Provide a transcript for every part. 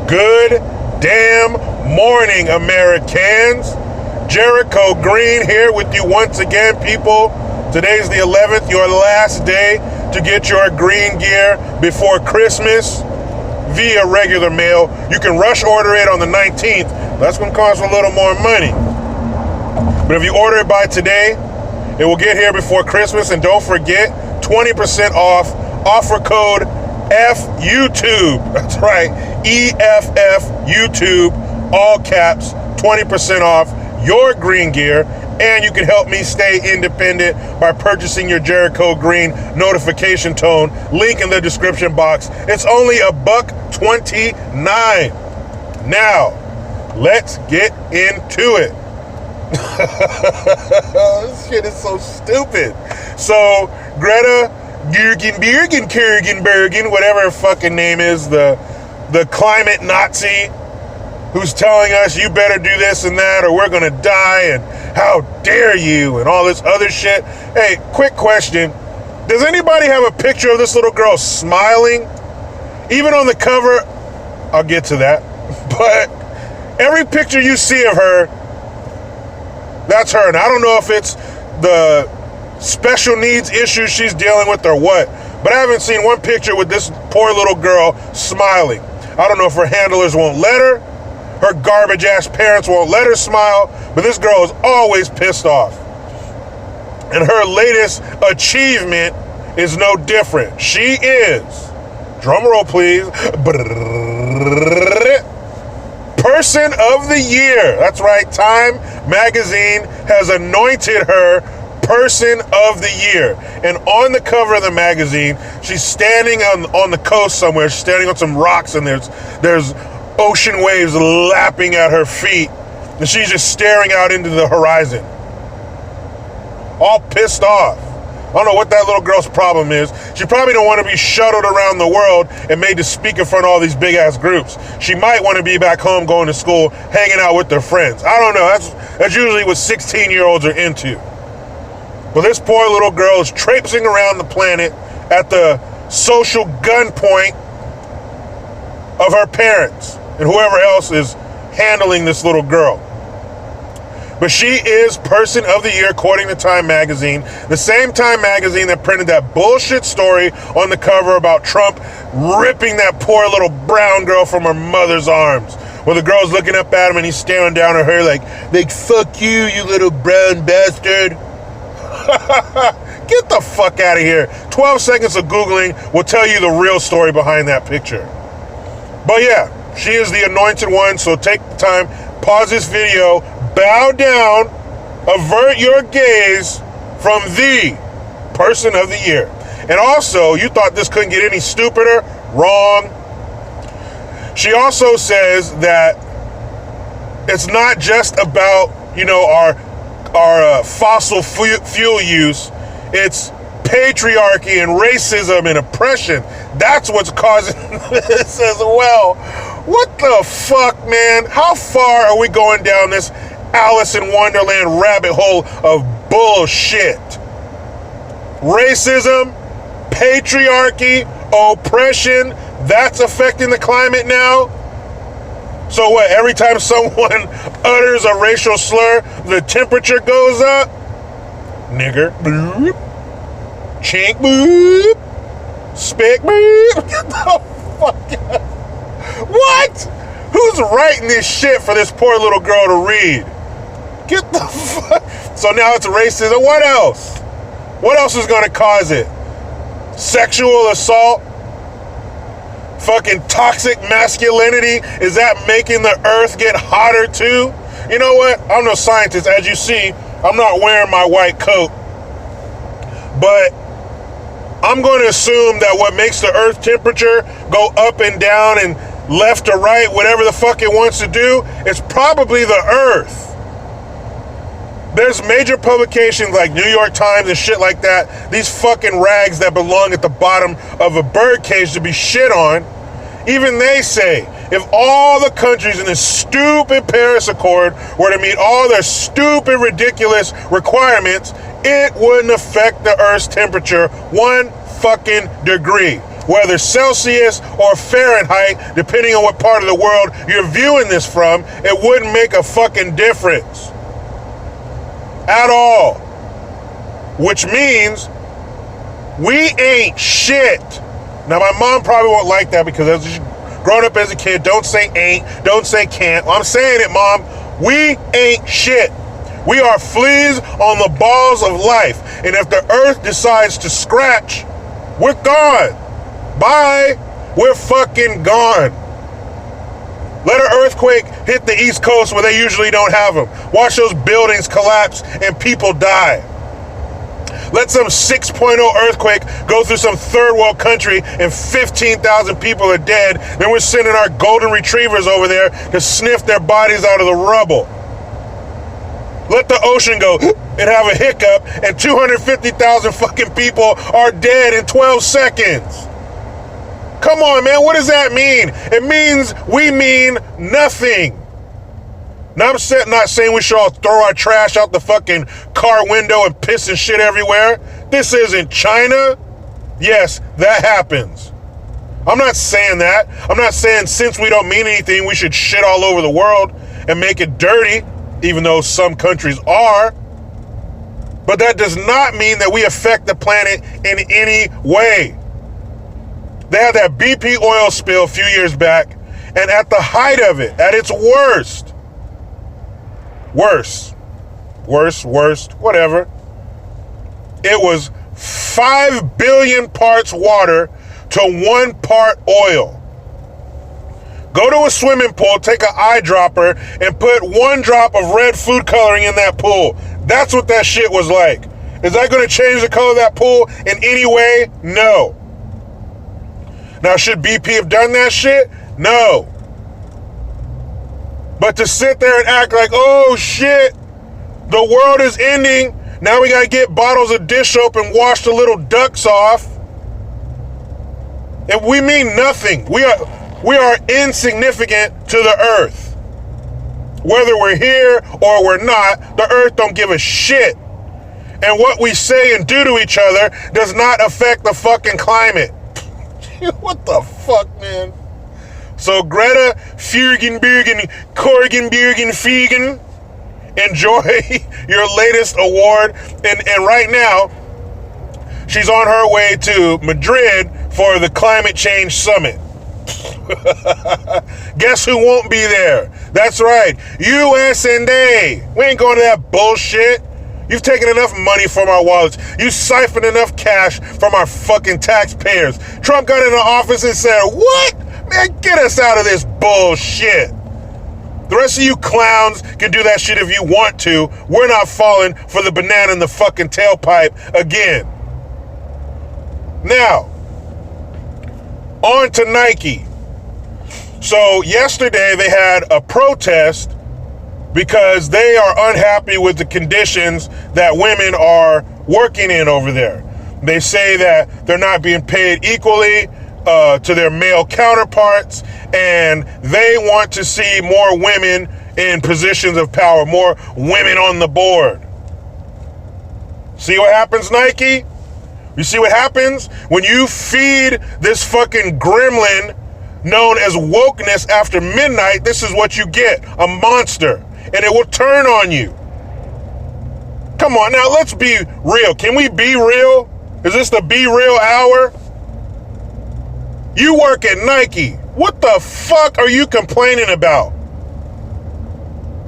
Good damn morning, Americans. Jericho Green here with you once again, people. Today's the 11th, your last day to get your green gear before Christmas via regular mail. You can rush order it on the 19th. That's going to cost a little more money. But if you order it by today, it will get here before Christmas. And don't forget, 20% off, offer code FUTube. That's right, EFF YouTube, all caps, 20% off your green gear. And you can help me stay independent by purchasing your Jericho Green notification tone. Link in the description box. It's only $1.29. Now, let's get into it. This shit is so stupid. So, Greta Bergen, whatever her fucking name is, the climate Nazi who's telling us you better do this and that or we're gonna die and how dare you and all this other shit. Hey, quick question. Does anybody have a picture of this little girl smiling? Even on the cover, I'll get to that. But every picture you see of her, that's her. And I don't know if it's the special needs issues she's dealing with or what, but I haven't seen one picture with this poor little girl smiling. I don't know if her handlers won't let her, her garbage ass parents won't let her smile, but this girl is always pissed off. And her latest achievement is no different. She is, drum roll please, Person of the Year. That's right, Time Magazine has anointed her Person of the Year. And on the cover of the magazine, she's standing on the coast somewhere. She's standing on some rocks, and there's ocean waves lapping at her feet. And she's just staring out into the horizon. All pissed off. I don't know what that little girl's problem is. She probably don't want to be shuttled around the world and made to speak in front of all these big ass groups. She might want to be back home going to school, hanging out with their friends. I don't know. That's usually what 16-year-olds are into. But this poor little girl is traipsing around the planet at the social gunpoint of her parents and whoever else is handling this little girl. But she is Person of the Year according to Time Magazine, the same Time Magazine that printed that bullshit story on the cover about Trump ripping that poor little brown girl from her mother's arms, where the girl's looking up at him and he's staring down at her like fuck you, you little brown bastard. Get the fuck out of here. 12 seconds of Googling will tell you the real story behind that picture. But yeah, she is the anointed one, so take the time, pause this video, bow down, avert your gaze from the Person of the Year. And also, you thought this couldn't get any stupider? Wrong. She also says that it's not just about, our fossil fuel use. It's patriarchy and racism and oppression. That's what's causing this as well. What the fuck, man? How far are we going down this Alice in Wonderland rabbit hole of bullshit? Racism, patriarchy, oppression, that's affecting the climate now? So what, every time someone utters a racial slur, the temperature goes up? Nigger, boop. Chink, boop. Spick, boop. Get the fuck out. What? Who's writing this shit for this poor little girl to read? Get the fuck. So now it's racism. What else? What else is going to cause it? Sexual assault? Fucking toxic masculinity? Is that making the earth get hotter too? You know what? I'm no scientist. As you see, I'm not wearing my white coat. But I'm going to assume that what makes the earth temperature go up and down and left to right, whatever the fuck it wants to do, is probably the earth. There's major publications like New York Times and shit like that, these fucking rags that belong at the bottom of a bird cage to be shit on. Even they say, if all the countries in this stupid Paris Accord were to meet all their stupid, ridiculous requirements, it wouldn't affect the Earth's temperature 1 fucking degree. whether Celsius or Fahrenheit, depending on what part of the world you're viewing this from, it wouldn't make a fucking difference. At all. Which means we ain't shit. Now, my mom probably won't like that because as growing up as a kid, don't say ain't, don't say can't. Well, I'm saying it, Mom. We ain't shit. We are fleas on the balls of life. And if the earth decides to scratch, we're gone. Bye. We're fucking gone. Let an earthquake hit the East Coast where they usually don't have them. Watch those buildings collapse and people die. Let some 6.0 earthquake go through some third world country and 15,000 people are dead. Then we're sending our golden retrievers over there to sniff their bodies out of the rubble. Let the ocean go and have a hiccup and 250,000 fucking people are dead in 12 seconds. Come on, man, what does that mean? It means we mean nothing. Now, I'm not saying we should all throw our trash out the fucking car window and piss and shit everywhere. This isn't China. Yes, that happens. I'm not saying that. I'm not saying since we don't mean anything, we should shit all over the world and make it dirty, even though some countries are. But that does not mean that we affect the planet in any way. They had that BP oil spill a few years back, and at the height of it, at its worst, whatever, it was 5 billion parts water to 1 part oil. Go to a swimming pool, take an eyedropper, and put 1 drop of red food coloring in that pool. That's what that shit was like. Is that going to change the color of that pool in any way? No. Now, should BP have done that shit? No. But to sit there and act like, oh shit, the world is ending. Now we got to get bottles of dish soap and wash the little ducks off. And we mean nothing. We are insignificant to the earth. Whether we're here or we're not, the earth don't give a shit. And what we say and do to each other does not affect the fucking climate. What the fuck, man? So Greta Thunberg, Korgenbergen Fegen, enjoy your latest award. And right now, she's on her way to Madrid for the Climate Change Summit. Guess who won't be there? That's right, US&A. We ain't going to that bullshit. You've taken enough money from our wallets. You siphoned enough cash from our fucking taxpayers. Trump got into office and said, what? Man, get us out of this bullshit. The rest of you clowns can do that shit if you want to. We're not falling for the banana in the fucking tailpipe again. Now, on to Nike. So yesterday they had a protest because they are unhappy with the conditions that women are working in over there. They say that they're not being paid equally to their male counterparts, and they want to see more women in positions of power, more women on the board. See what happens, Nike? You see what happens when you feed this fucking gremlin known as wokeness after midnight? This is what you get, a monster. And it will turn on you. Come on, now let's be real. Can we be real? Is this the be real hour? You work at Nike. What the fuck are you complaining about?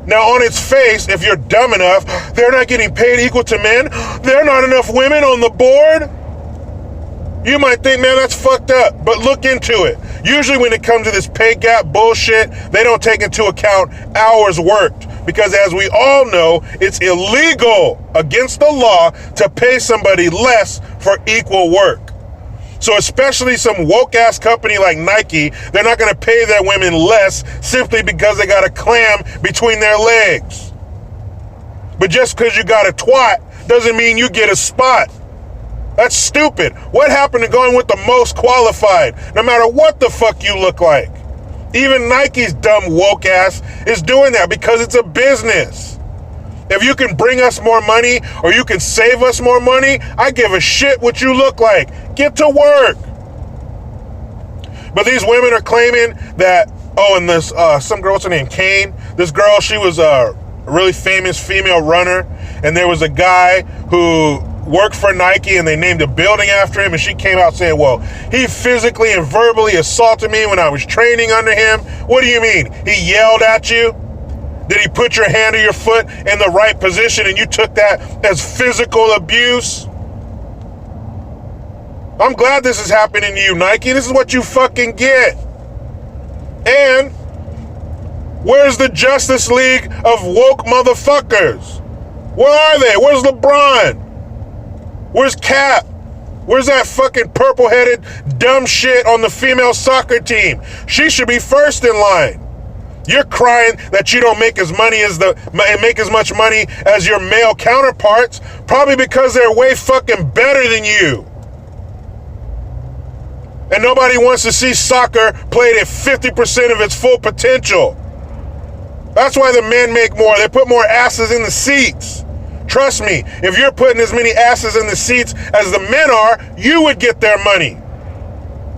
Now, on its face, if you're dumb enough, they're not getting paid equal to men. There are not enough women on the board. You might think, man, that's fucked up, but look into it. Usually when it comes to this pay gap bullshit, they don't take into account hours worked, because as we all know, it's illegal against the law to pay somebody less for equal work. So especially some woke-ass company like Nike, they're not going to pay their women less simply because they got a clam between their legs. But just because you got a twat doesn't mean you get a spot. That's stupid. What happened to going with the most qualified, no matter what the fuck you look like? Even Nike's dumb woke ass is doing that because it's a business. If you can bring us more money or you can save us more money, I give a shit what you look like. Get to work. But these women are claiming that, oh, and this, some girl, what's her name, Kane? This girl, she was a really famous female runner, and there was a guy who worked for Nike, and they named a building after him, and she came out saying, well, he physically and verbally assaulted me when I was training under him. What do you mean? He yelled at you? Did he put your hand or your foot in the right position and you took that as physical abuse? I'm glad this is happening to you, Nike. This is what you fucking get. And where's the Justice League of woke motherfuckers? Where are they? Where's LeBron? Where's Cap? Where's that fucking purple-headed dumb shit on the female soccer team? She should be first in line. You're crying that you don't make as much money as your male counterparts, probably because they're way fucking better than you. And nobody wants to see soccer played at 50% of its full potential. That's why the men make more. They put more asses in the seats. Trust me, if you're putting as many asses in the seats as the men are, you would get their money.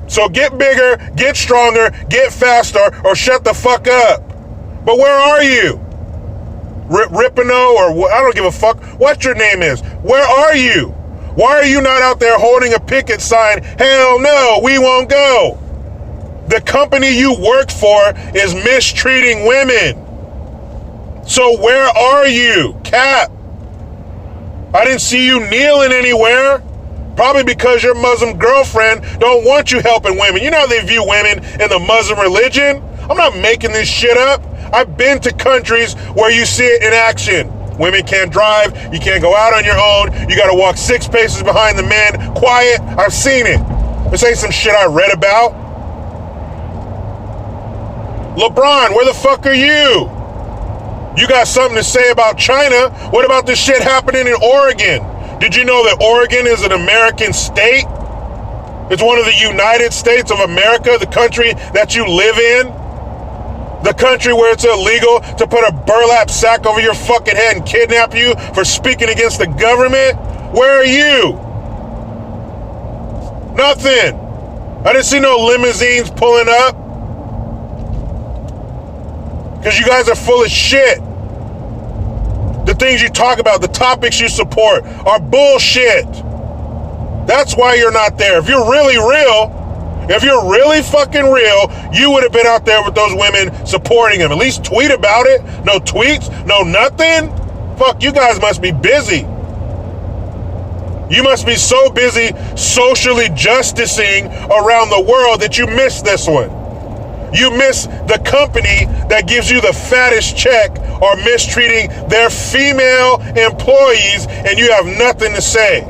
So get bigger, get stronger, get faster, or shut the fuck up. But where are you? Ripino, or I don't give a fuck what your name is. Where are you? Why are you not out there holding a picket sign? Hell no, we won't go. The company you work for is mistreating women. So where are you, Cap? I didn't see you kneeling anywhere. Probably because your Muslim girlfriend don't want you helping women. You know how they view women in the Muslim religion? I'm not making this shit up. I've been to countries where you see it in action. Women can't drive. You can't go out on your own. You got to walk 6 paces behind the men. Quiet. I've seen it. This ain't some shit I read about. LeBron, where the fuck are you? You got something to say about China? What about this shit happening in Oregon? Did you know that Oregon is an American state? It's one of the United States of America, the country that you live in. The country where it's illegal to put a burlap sack over your fucking head and kidnap you for speaking against the government. Where are you? Nothing. I didn't see no limousines pulling up. Because you guys are full of shit. The things you talk about, the topics you support are bullshit. That's why you're not there. If you're really real, if you're really fucking real, you would have been out there with those women supporting them. At least tweet about it. No tweets, no nothing. Fuck, you guys must be busy. You must be so busy socially justicing around the world that you missed this one. You miss the company that gives you the fattest check or mistreating their female employees, and you have nothing to say.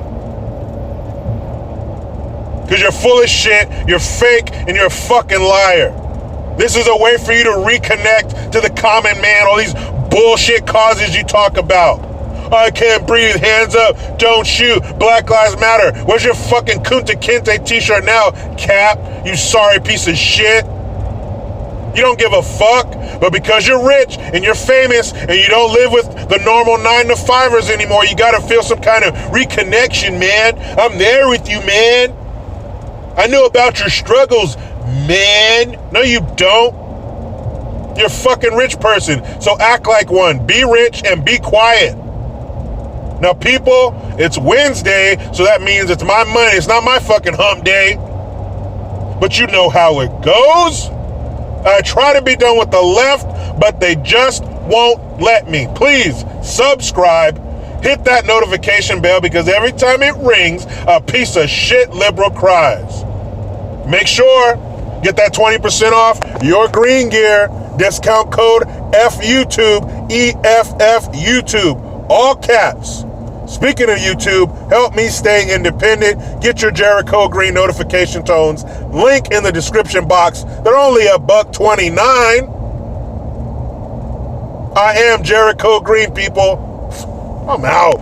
Because you're full of shit, you're fake, and you're a fucking liar. This is a way for you to reconnect to the common man, all these bullshit causes you talk about. I can't breathe, hands up, don't shoot, Black Lives Matter. Where's your fucking Kunta Kinte t-shirt now, Cap, you sorry piece of shit? You don't give a fuck, but because you're rich and you're famous and you don't live with the normal 9-to-5ers anymore, you gotta feel some kind of reconnection, man. I'm there with you, man. I know about your struggles, man. No, you don't. You're a fucking rich person, so act like one. Be rich and be quiet. Now, people, it's Wednesday, so that means it's my money. It's not my fucking hump day. But you know how it goes. I try to be done with the left, but they just won't let me. Please subscribe, hit that notification bell, because every time it rings, a piece of shit liberal cries. Make sure, get that 20% off your green gear. Discount code FYouTube, EFF YouTube, all caps. Speaking of YouTube, help me stay independent. Get your Jericho Green notification tones. Link in the description box. They're only $1.29. I am Jericho Green, people. I'm out.